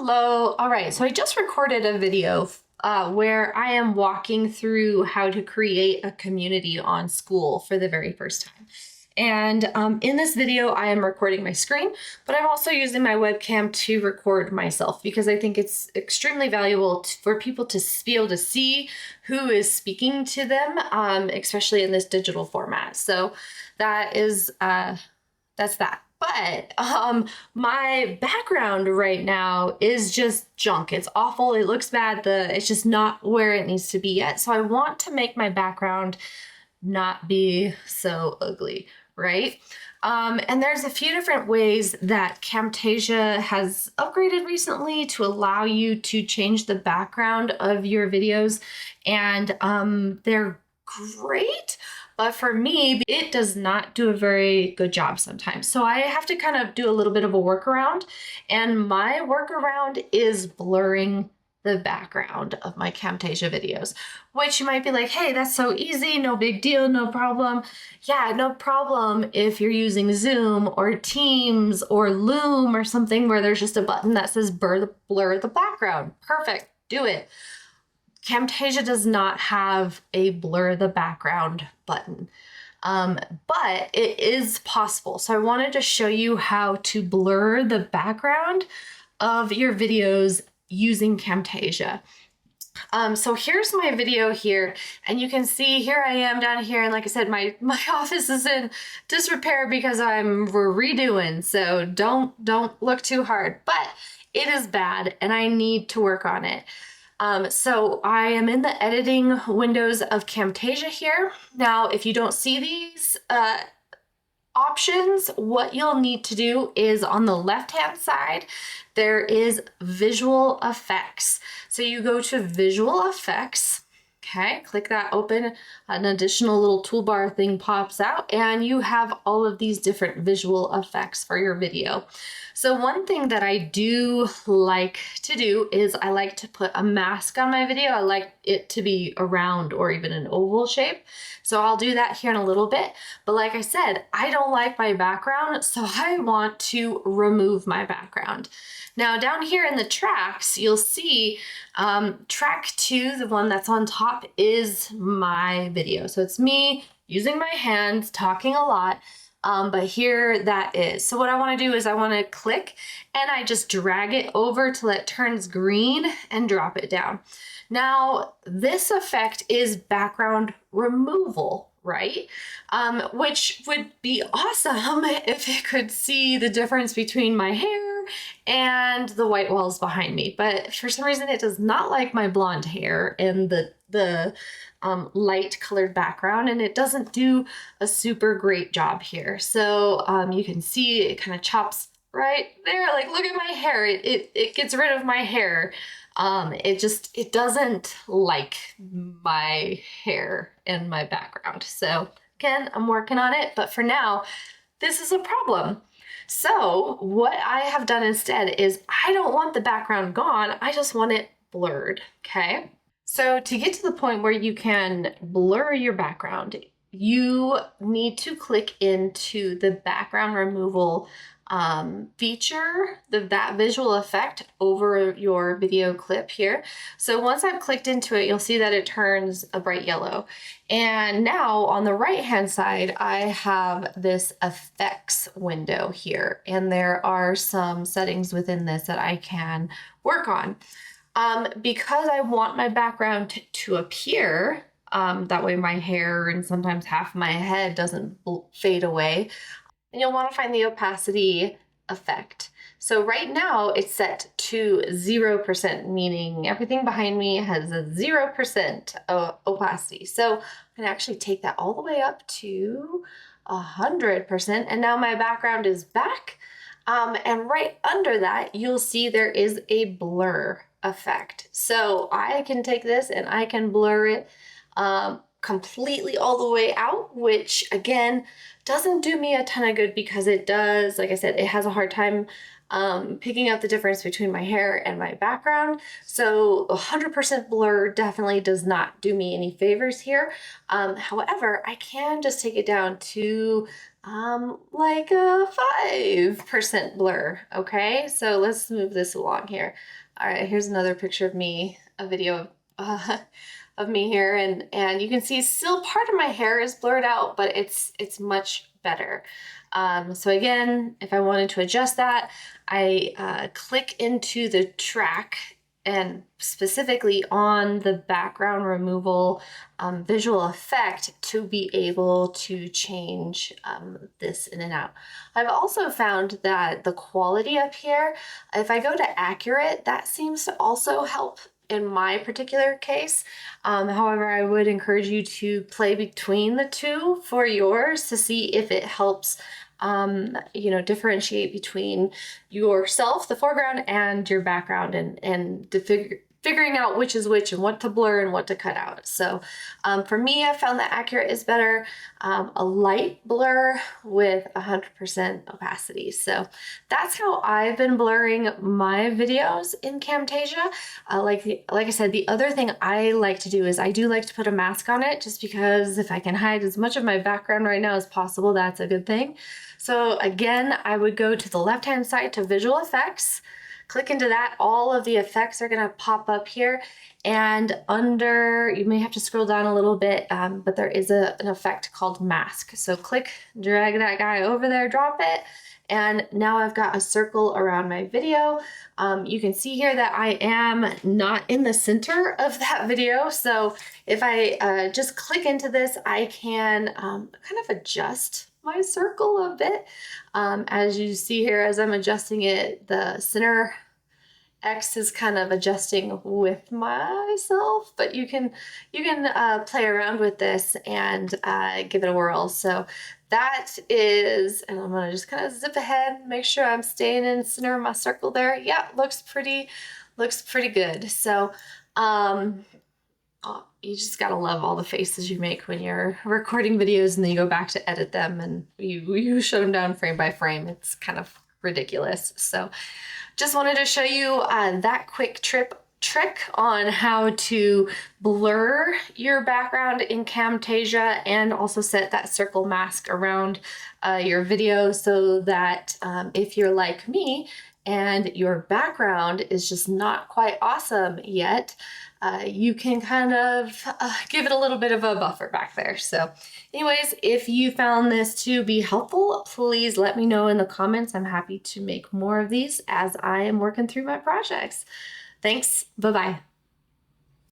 Hello. All right, so I just recorded a video where I am walking through how to create a community on School for the very first time. And in this video, I am recording my screen, but I'm also using my webcam to record myself because I think it's extremely valuable for people to be able to see who is speaking to them, especially in this digital format. So that is, that's that. But my background right now is just junk. It's awful. It looks bad. It's just not where it needs to be yet. So I want to make my background not be so ugly, right? And there's a few different ways that Camtasia has upgraded recently to allow you to change the background of your videos. And they're great. But for me, it does not do a very good job sometimes. So I have to kind of do a little bit of a workaround. And my workaround is blurring the background of my Camtasia videos, which you might be like, hey, that's so easy, no big deal, no problem. Yeah, no problem if you're using Zoom or Teams or Loom or something where there's just a button that says blur the background. Perfect, do it. Camtasia does not have a blur the background button, but it is possible. So I wanted to show you how to blur the background of your videos using Camtasia. So here's my video here, and you can see here I am down here, and like I said, my office is in disrepair because I'm redoing, so don't look too hard, but it is bad and I need to work on it. So I am in the editing windows of Camtasia here. Now, if you don't see these options, what you'll need to do is on the left-hand side, there is visual effects. So you go to visual effects, okay, click that open, an additional little toolbar thing pops out, and you have all of these different visual effects for your video. So one thing that I do like to do is I like to put a mask on my video. I like it to be a round or even an oval shape. So I'll do that here in a little bit. But like I said, I don't like my background, so I want to remove my background. Now down here in the tracks, you'll see track 2, the one that's on top, is my video. So it's me using my hands, talking a lot. But here that is. So what I want to do is I want to click and I just drag it over till it turns green and drop it down. Now, this effect is background removal, right? Which would be awesome if it could see the difference between my hair and the white walls behind me. But for some reason, it does not like my blonde hair and the light colored background, and it doesn't do a super great job here. So you can see it kind of chops right there. Like, look at my hair. It gets rid of my hair. It doesn't like my hair and my background. So again, I'm working on it, but for now, this is a problem. So what I have done instead is I don't want the background gone. I just want it blurred, okay? So to get to the point where you can blur your background, you need to click into the background removal feature, that visual effect over your video clip here. So once I've clicked into it, you'll see that it turns a bright yellow. And now on the right-hand side, I have this effects window here, and there are some settings within this that I can work on. Because I want my background to appear, that way my hair and sometimes half my head doesn't fade away, and you'll want to find the opacity effect. So right now it's set to 0%, meaning everything behind me has a 0% opacity. So I'm going to actually take that all the way up to 100%, and now my background is back. And right under that, you'll see there is a blur effect. So I can take this and I can blur it completely all the way out, which again doesn't do me a ton of good because it does, like I said, it has a hard time picking out the difference between my hair and my background. So 100% blur definitely does not do me any favors here. However, I can just take it down to like a 5% blur. Okay, so let's move this along here. All right, here's another picture of me, a video of me here, and you can see still part of my hair is blurred out, but it's much better. So again, if I wanted to adjust that, I click into the track and specifically on the background removal visual effect to be able to change this in and out. I've also found that the quality up here, if I go to accurate, that seems to also help in my particular case. However, I would encourage you to play between the two for yours to see if it helps differentiate between yourself, the foreground, and your background, and to figuring out which is which and what to blur and what to cut out. So for me, I found that accurate is better, a light blur with 100% opacity. So that's how I've been blurring my videos in Camtasia. Like I said, the other thing I like to do is I do like to put a mask on it, just because if I can hide as much of my background right now as possible, that's a good thing. So again, I would go to the left-hand side to visual effects, click into that. All of the effects are gonna pop up here, and under, you may have to scroll down a little bit, but there is an effect called mask. So click, drag that guy over there, drop it, and now I've got a circle around my video. You can see here that I am not in the center of that video. So if I just click into this, I can kind of adjust my circle a bit. As you see here, as I'm adjusting it, the center X is kind of adjusting with myself, but you can play around with this and give it a whirl. So that is, and I'm gonna just kind of zip ahead, make sure I'm staying in the center of my circle there. Yeah, looks pretty good. So you just gotta love all the faces you make when you're recording videos and then you go back to edit them and you shut them down frame by frame. It's kind of ridiculous. So just wanted to show you that quick trick on how to blur your background in Camtasia and also set that circle mask around your video, so that if you're like me and your background is just not quite awesome yet, you can kind of give it a little bit of a buffer back there. So anyways, if you found this to be helpful, please let me know in the comments. I'm happy to make more of these as I am working through my projects. Thanks. Bye-bye.